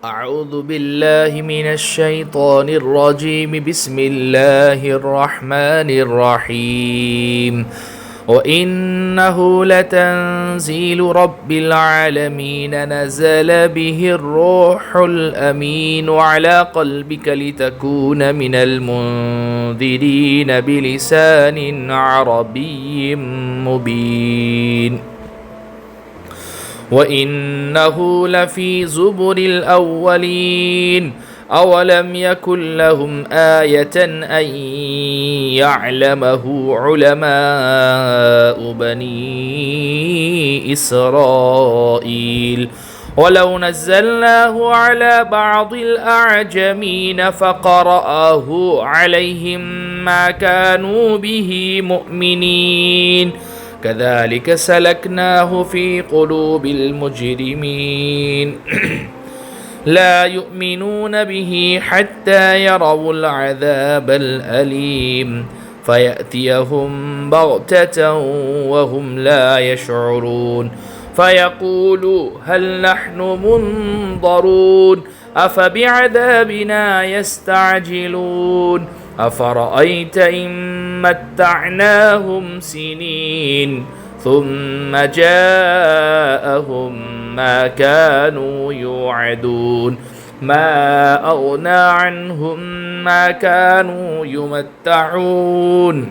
أعوذ بالله من الشيطان الرجيم بسم الله الرحمن الرحيم وإنه لتنزيل رب العالمين نزل به الروح الأمين على قلبك لتكون من المنذرين بلسان عربي مبين وَإِنَّهُ لَفِي زُبُرِ الْأَوَّلِينَ أَوَلَمْ يَكُنْ لَهُمْ آيَةً أَنْ يَعْلَمَهُ عُلَمَاءُ بَنِي إِسْرَائِيلَ وَلَوْ نَزَّلْنَاهُ عَلَى بَعْضِ الْأَعْجَمِينَ فَقَرَأَهُ عَلَيْهِمْ مَا كَانُوا بِهِ مُؤْمِنِينَ كذلك سلكناه في قلوب المجرمين لا يؤمنون به حتى يروا العذاب الأليم فيأتيهم بغتة وهم لا يشعرون فيقولوا هل نحن منظرون أفبعذابنا يستعجلون أفرأيت إن متعناهم سنين ثم جاءهم ما كانوا يوعدون ما أغنى عنهم ما كانوا يمتعون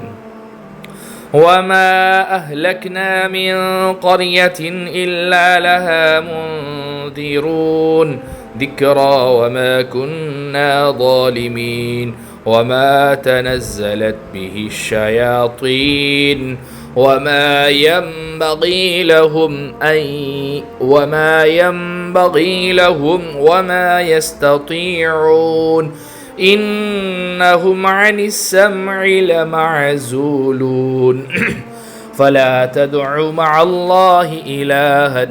وما أهلكنا من قرية إلا لها منذرون ذكرى وما كنا ظالمين وما تنزلت به الشياطين وما ينبغي لهم وما يستطيعون إنهم عن السمع لمعزولون فلا تدع مع الله إلها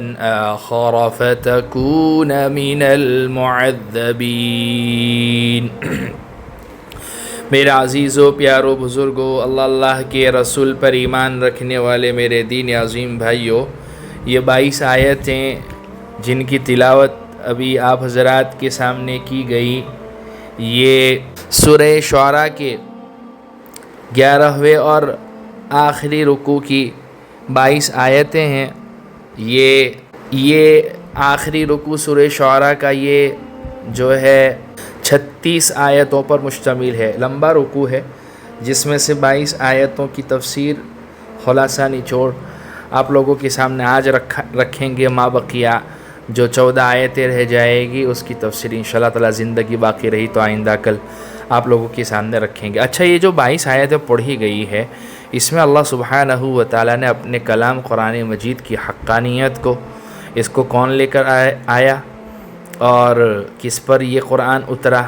آخر فتكون من المعذبين میرے عزیزوں پیاروں بزرگوں اللہ کے رسول پر ایمان رکھنے والے میرے دین عظیم بھائیوں، یہ 22 آیتیں جن کی تلاوت ابھی آپ حضرات کے سامنے کی گئی، یہ سورہ شعراء کے 11ویں اور آخری رکوع کی 22 آیتیں ہیں۔ یہ آخری رکوع سورہ شعراء کا یہ جو ہے 36 آیتوں پر مشتمل ہے، لمبا رکوع ہے جس میں سے 22 آیتوں کی تفسیر خلاصہ نچوڑ آپ لوگوں کے سامنے آج رکھیں گے۔ ما بقیہ جو 14 آیتیں رہ جائے گی اس کی تفسیر انشاءاللہ تعالی زندگی باقی رہی تو آئندہ کل آپ لوگوں کے سامنے رکھیں گے۔ اچھا، یہ جو 22 آیتیں پڑھی گئی ہے اس میں اللہ سبحانہ و تعالی نے اپنے کلام قرآن مجید کی حقانیت کو، اس کو کون لے کر آیا اور کس پر یہ قرآن اترا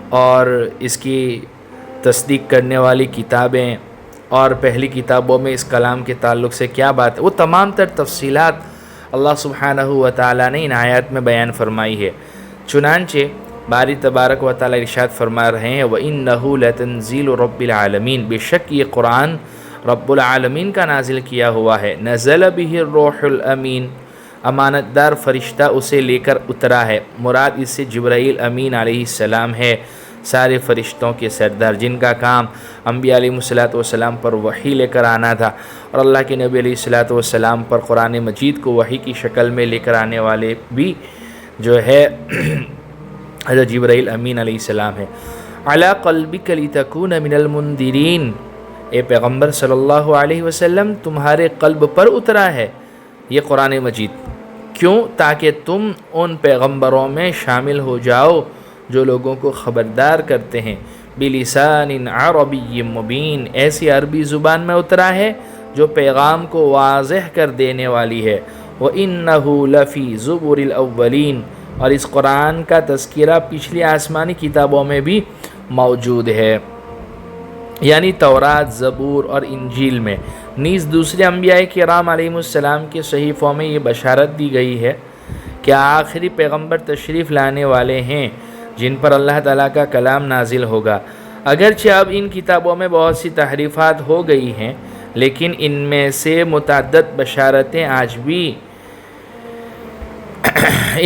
اور اس کی تصدیق کرنے والی کتابیں اور پہلی کتابوں میں اس کلام کے تعلق سے کیا بات ہے، وہ تمام تر تفصیلات اللہ سبحانہ و تعالی نے ان آیات میں بیان فرمائی ہے۔ چنانچہ باری تبارک و تعالی ارشاد فرما رہے ہیں وَإِنَّهُ لَتَنزِيلُ رَبِّ الْعَالَمِينَ، بے شک یہ قرآن رب العالمین کا نازل کیا ہوا ہے۔ نزل به الروح الامین، امانت دار فرشتہ اسے لے کر اترا ہے، مراد اس سے جبرائیل امین علیہ السلام ہے، سارے فرشتوں کے سردار جن کا کام انبیاء علیہ السلام پر وحی لے کر آنا تھا، اور اللہ کے نبی علیہ السلام پر قرآن مجید کو وحی کی شکل میں لے کر آنے والے بھی جو ہے حضرت جبرائیل امین علیہ السلام ہے۔ علی قلبک لتکون من المنذرین، اے پیغمبر صلی اللہ علیہ وسلم تمہارے قلب پر اترا ہے یہ قرآن مجید، کیوں؟ تاکہ تم ان پیغمبروں میں شامل ہو جاؤ جو لوگوں کو خبردار کرتے ہیں، بلسان عربی مبین، ایسی عربی زبان میں اترا ہے جو پیغام کو واضح کر دینے والی ہے۔ وَإِنَّهُ لَفِي زُبُرِ الْأَوَّلِينَ، اور اس قرآن کا تذکرہ پچھلی آسمانی کتابوں میں بھی موجود ہے، یعنی تورات، زبور اور انجیل میں، نیز دوسرے انبیاء کرام علیہ السلام کے صحیفوں میں یہ بشارت دی گئی ہے کہ آخری پیغمبر تشریف لانے والے ہیں جن پر اللہ تعالیٰ کا کلام نازل ہوگا۔ اگرچہ اب ان کتابوں میں بہت سی تحریفات ہو گئی ہیں، لیکن ان میں سے متعدد بشارتیں آج بھی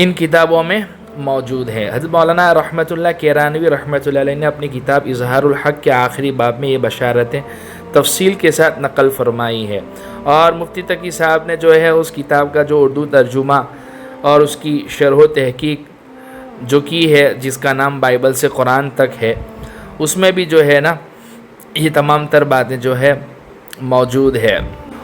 ان کتابوں میں موجود ہے۔ حضرت مولانا رحمۃ اللہ کیرانوی رحمۃ اللہ علیہ نے اپنی کتاب اظہار الحق کے آخری باب میں یہ بشارتیں تفصیل کے ساتھ نقل فرمائی ہے، اور مفتی تقی صاحب نے جو ہے اس کتاب کا جو اردو ترجمہ اور اس کی شرح و تحقیق جو کی ہے، جس کا نام بائبل سے قرآن تک ہے، اس میں بھی جو ہے نا یہ تمام تر باتیں جو ہے موجود ہے۔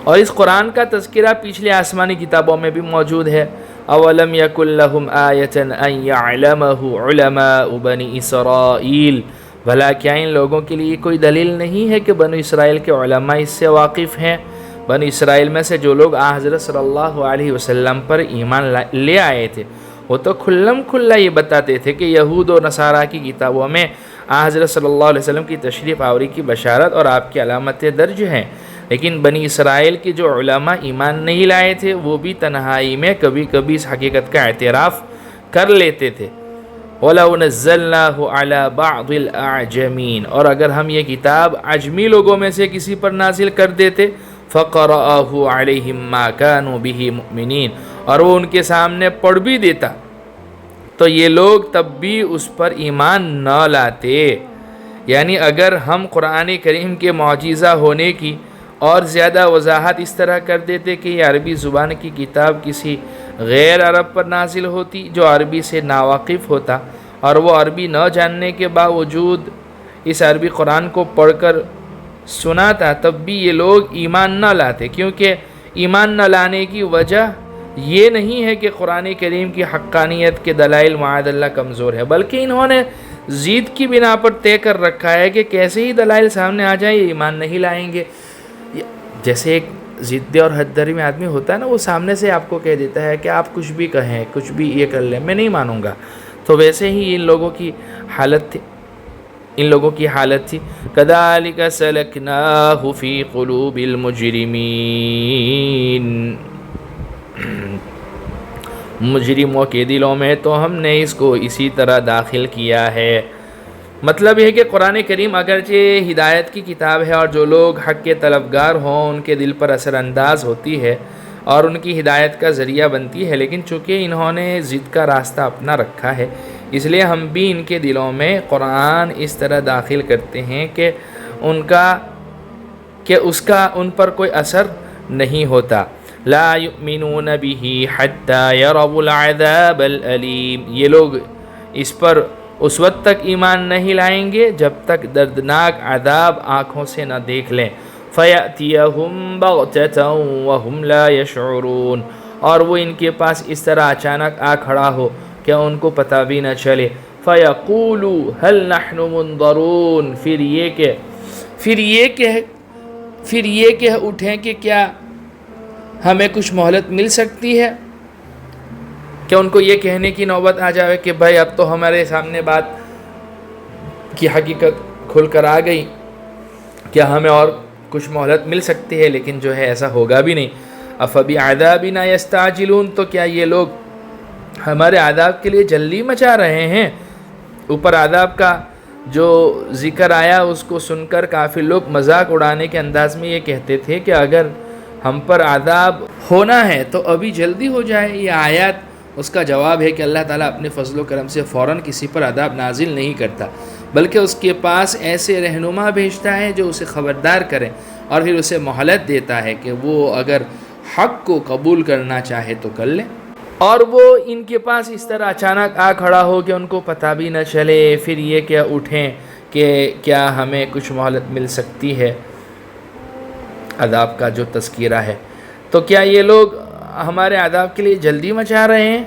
اور اس قرآن کا تذکرہ پچھلے آسمانی کتابوں میں بھی موجود ہے۔ اولم یکن لہم آیۃ ان یعلمہ علماء بنی اسرائیل، بھلا کیا ان لوگوں کے لیے کوئی دلیل نہیں ہے کہ بنی اسرائیل کے علماء اس سے واقف ہیں؟ بنی اسرائیل میں سے جو لوگ حضرت صلی اللہ علیہ وسلم پر ایمان لے آئے تھے، وہ تو کھلم کھلا یہ بتاتے تھے کہ یہود و نصارہ کی کتابوں میں حضرت صلی اللہ علیہ وسلم کی تشریف آوری کی بشارت اور آپ کی علامتیں درج ہیں، لیکن بنی اسرائیل کے جو علماء ایمان نہیں لائے تھے وہ بھی تنہائی میں کبھی کبھی اس حقیقت کا اعتراف کر لیتے تھے۔ وَلَوْ نَزَّلْنَاهُ عَلَى بَعْضِ الْأَعْجَمِينَ، اور اگر ہم یہ کتاب عجمی لوگوں میں سے کسی پر نازل کر دیتے، فَقَرَأَهُ عَلَيْهِمْ مَا كَانُوا بِهِ مُؤْمِنِينَ، اور وہ ان کے سامنے پڑھ بھی دیتا تو یہ لوگ تب بھی اس پر ایمان نہ لاتے۔ یعنی اگر ہم قرآن کریم کے معجزہ ہونے کی اور زیادہ وضاحت اس طرح کر دیتے کہ یہ عربی زبان کی کتاب کسی غیر عرب پر نازل ہوتی جو عربی سے ناواقف ہوتا، اور وہ عربی نہ جاننے کے باوجود اس عربی قرآن کو پڑھ کر سناتا، تب بھی یہ لوگ ایمان نہ لاتے، کیونکہ ایمان نہ لانے کی وجہ یہ نہیں ہے کہ قرآن کریم کی حقانیت کے دلائل معاذ اللہ کمزور ہے، بلکہ انہوں نے ضد کی بنا پر طے کر رکھا ہے کہ کیسے ہی دلائل سامنے آ جائیں یہ ایمان نہیں لائیں گے۔ جیسے ایک ضد اور حد دری میں آدمی ہوتا ہے نا، وہ سامنے سے آپ کو کہہ دیتا ہے کہ آپ کچھ بھی کہیں، کچھ بھی یہ کر لیں، میں نہیں مانوں گا، تو ویسے ہی ان لوگوں کی حالت تھی۔ كَذَلِكَ سَلَكْنَاهُ فِي قُلُوبِ الْمُجْرِمِينَ، مجرموں کے دلوں میں تو ہم نے اس کو اسی طرح داخل کیا ہے۔ مطلب یہ ہے کہ قرآن کریم اگرچہ ہدایت کی کتاب ہے اور جو لوگ حق کے طلبگار ہوں ان کے دل پر اثر انداز ہوتی ہے اور ان کی ہدایت کا ذریعہ بنتی ہے، لیکن چونکہ انہوں نے ضد کا راستہ اپنا رکھا ہے، اس لیے ہم بھی ان کے دلوں میں قرآن اس طرح داخل کرتے ہیں کہ اس کا ان پر کوئی اثر نہیں ہوتا۔ لا یؤمنون به حتی یروا العذاب العلیم، یہ لوگ اس پر اس وقت تک ایمان نہیں لائیں گے جب تک دردناک عذاب آنکھوں سے نہ دیکھ لیں۔ فَيَأْتِيَهُمْ بَغْتَةً وَهُمْ لَا يَشْعُرُونَ، اور وہ ان کے پاس اس طرح اچانک آ کھڑا ہو کہ ان کو پتہ بھی نہ چلے۔ فَيَقُولُوا هَلْ نَحْنُ مُنظَرُونَ، پھر یہ کہ اٹھیں کہ کیا ہمیں کچھ مہلت مل سکتی ہے، کہ ان کو یہ کہنے کی نوبت آ جائے کہ بھائی اب تو ہمارے سامنے بات کی حقیقت کھل کر آ گئی، کیا ہمیں اور کچھ مہلت مل سکتی ہے، لیکن جو ہے ایسا ہوگا بھی نہیں۔ أَفَبِعَذَابِنَا يَسْتَعْجِلُونَ، تو کیا یہ لوگ ہمارے عذاب کے لیے جلدی مچا رہے ہیں؟ اوپر عذاب کا جو ذکر آیا اس کو سن کر کافی لوگ مذاق اڑانے کے انداز میں یہ کہتے تھے کہ اگر ہم پر عذاب ہونا ہے تو ابھی جلدی ہو جائے۔ یہ آیات اس کا جواب ہے کہ اللہ تعالیٰ اپنے فضل و کرم سے فوراً کسی پر عذاب نازل نہیں کرتا، بلکہ اس کے پاس ایسے رہنما بھیجتا ہے جو اسے خبردار کریں اور پھر اسے مہلت دیتا ہے کہ وہ اگر حق کو قبول کرنا چاہے تو کر لے، اور وہ ان کے پاس اس طرح اچانک آ کھڑا ہو کہ ان کو پتہ بھی نہ چلے، پھر یہ کہ اٹھیں کہ کیا ہمیں کچھ مہلت مل سکتی ہے۔ عذاب کا جو تذکرہ ہے، تو کیا یہ لوگ ہمارے عذاب کے لیے جلدی مچا رہے ہیں؟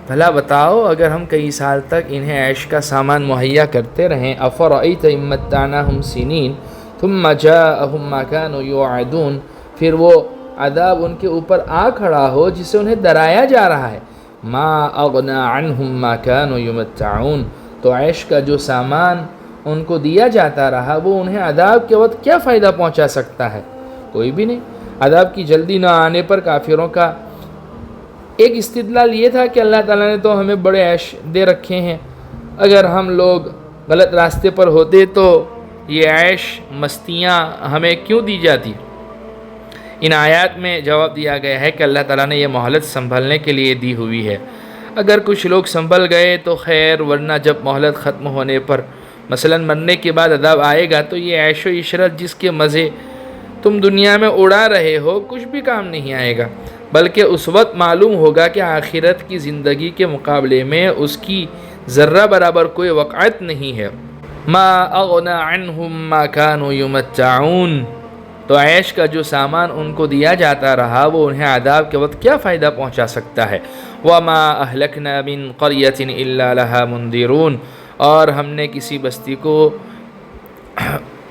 بھلا بتاؤ، اگر ہم کئی سال تک انہیں عیش کا سامان مہیا کرتے رہیں، أَفَرَأَيْتَ إِن مَّتَّعْنَاهُمْ سِنِينَ ثُمَّ جَاءَهُم مَّا كَانُوا يُوعَدُونَ، پھر وہ عذاب ان کے اوپر آ کھڑا ہو جسے انہیں ڈرایا جا رہا ہے۔ مَا أَغْنَىٰ عَنْهُم مَّا كَانُوا يُمَتَّعُونَ، تو عیش کا جو سامان ان کو دیا جاتا رہا وہ انہیں عذاب کے وقت کیا فائدہ پہنچا سکتا ہے؟ کوئی بھی نہیں۔ عذاب کی جلدی نہ آنے پر کافروں کا ایک استدلال یہ تھا کہ اللہ تعالیٰ نے تو ہمیں بڑے عیش دے رکھے ہیں، اگر ہم لوگ غلط راستے پر ہوتے تو یہ عیش مستیاں ہمیں کیوں دی جاتی؟ ان آیات میں جواب دیا گیا ہے کہ اللہ تعالیٰ نے یہ مہلت سنبھلنے کے لیے دی ہوئی ہے۔ اگر کچھ لوگ سنبھل گئے تو خیر، ورنہ جب مہلت ختم ہونے پر مثلا مرنے کے بعد عذاب آئے گا تو یہ عیش و عشرت جس کے مزے تم دنیا میں اڑا رہے ہو کچھ بھی کام نہیں آئے گا، بلکہ اس وقت معلوم ہوگا کہ آخرت کی زندگی کے مقابلے میں اس کی ذرہ برابر کوئی وقعت نہیں ہے۔ ما اغنى عنهم ما كانوا يمتعون، تو عیش کا جو سامان ان کو دیا جاتا رہا وہ انہیں عذاب کے وقت کیا فائدہ پہنچا سکتا ہے۔ وما اہلکنا من قریۃ الا لها منذرون، اور ہم نے کسی بستی کو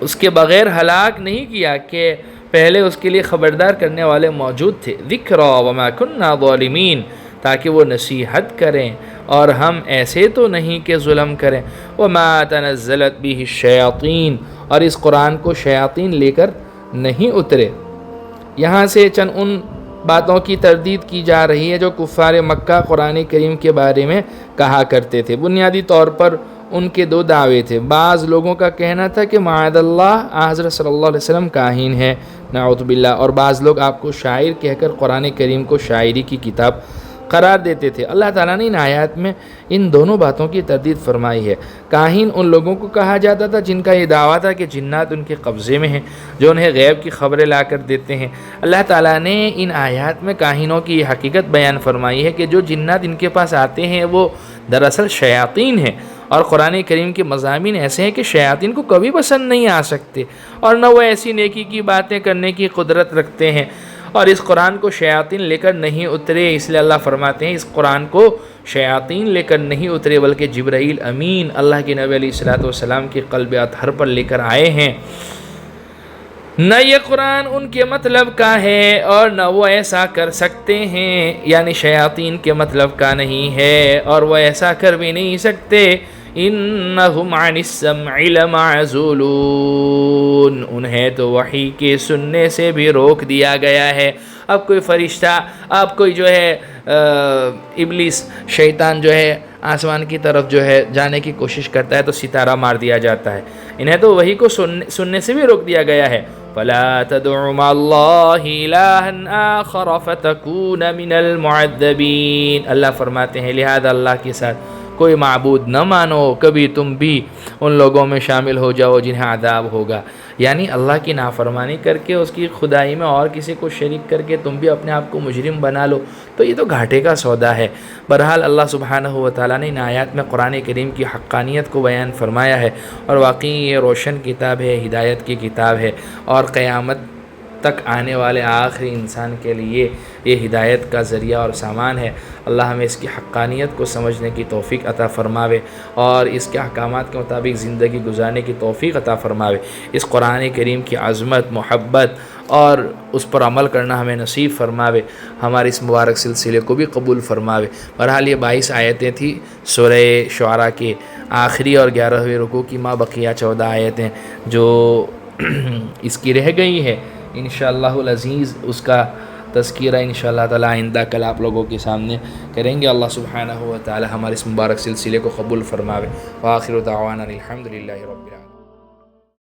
اس کے بغیر ہلاک نہیں کیا کہ پہلے اس کے لیے خبردار کرنے والے موجود تھے۔ ذکریٰ وما كنا ظالمین، تاکہ وہ نصیحت کریں اور ہم ایسے تو نہیں کہ ظلم کریں۔ وما تنزلت به الشیاطین، اور اس قرآن کو شیاطین لے کر نہیں اترے۔ یہاں سے چند ان باتوں کی تردید کی جا رہی ہے جو کفار مکہ قرآن کریم کے بارے میں کہا کرتے تھے۔ بنیادی طور پر ان کے دو دعوے تھے۔ بعض لوگوں کا کہنا تھا کہ معاذ اللہ حضرت صلی اللہ علیہ وسلم کاہن ہے، نعوذ باللہ، اور بعض لوگ آپ کو شاعر کہہ کر قرآن کریم کو شاعری کی کتاب قرار دیتے تھے۔ اللہ تعالیٰ نے ان آیات میں ان دونوں باتوں کی تردید فرمائی ہے۔ کاہن ان لوگوں کو کہا جاتا تھا جن کا یہ دعویٰ تھا کہ جنات ان کے قبضے میں ہیں، جو انہیں غیب کی خبریں لا کر دیتے ہیں۔ اللہ تعالیٰ نے ان آیات میں کاہنوں کی یہ حقیقت بیان فرمائی ہے کہ جو جنات ان کے پاس آتے ہیں وہ دراصل شیاطین ہیں، اور قرآن کریم کے مضامین ایسے ہیں کہ شیاطین کو کبھی پسند نہیں آ سکتے، اور نہ وہ ایسی نیکی کی باتیں کرنے کی قدرت رکھتے ہیں، اور اس قرآن کو شیاطین لے کر نہیں اترے۔ اس لیے اللہ فرماتے ہیں اس قرآن کو شیاطین لے کر نہیں اترے بلکہ جبرائیل امین اللہ کے نبی علیہ الصلوۃ والسلام کے قلب اطہر پر لے کر آئے ہیں۔ نہ یہ قرآن ان کے مطلب کا ہے اور نہ وہ ایسا کر سکتے ہیں، یعنی شیاطین کے مطلب کا نہیں ہے اور وہ ایسا کر بھی نہیں سکتے۔ انہم عن السمع لمعزولون، انہیں تو وحی کے سننے سے بھی روک دیا گیا ہے۔ اب کوئی فرشتہ، اب کوئی جو ہے ابلیس شیطان جو ہے آسمان کی طرف جو ہے جانے کی کوشش کرتا ہے تو ستارہ مار دیا جاتا ہے، انہیں تو وحی کو سننے سے بھی روک دیا گیا ہے۔ فَلَا تَدْعُ مَعَ اللَّهِ إِلَٰهًا آخَرَ فَتَكُونَ مِنَ الْمُعَذَّبِينَ، اللہ فرماتے ہیں لہذا اللہ کے ساتھ کوئی معبود نہ مانو، کبھی تم بھی ان لوگوں میں شامل ہو جاؤ جنہیں عذاب ہوگا۔ یعنی اللہ کی نافرمانی کر کے اس کی خدائی میں اور کسی کو شریک کر کے تم بھی اپنے آپ کو مجرم بنا لو تو یہ تو گھاٹے کا سودا ہے۔ بہرحال اللہ سبحانہ و تعالیٰ نے ان آیات میں قرآن کریم کی حقانیت کو بیان فرمایا ہے، اور واقعی یہ روشن کتاب ہے، ہدایت کی کتاب ہے، اور قیامت تک آنے والے آخری انسان کے لیے یہ ہدایت کا ذریعہ اور سامان ہے۔ اللہ ہمیں اس کی حقانیت کو سمجھنے کی توفیق عطا فرماوے اور اس کے احکامات کے مطابق زندگی گزارنے کی توفیق عطا فرماوے۔ اس قرآن کریم کی عظمت، محبت اور اس پر عمل کرنا ہمیں نصیب فرماوے، ہمارے اس مبارک سلسلے کو بھی قبول فرماوے۔ بہرحال یہ 22 آیتیں تھیں سورہ شعراء کے آخری اور 11ویں رکوع کی ما بقیہ 14 آیتیں جو اس کی رہ گئی ہے۔ انشاءاللہ العزیز اس کا تذکرہ انشاءاللہ تعالی آئندہ کل آپ لوگوں کے سامنے کریں گے۔ اللہ سبحانہ و تعالی ہمارے اس مبارک سلسلے کو قبول فرماوے۔ وآخر دعوانا الحمدللہ رب العالمین۔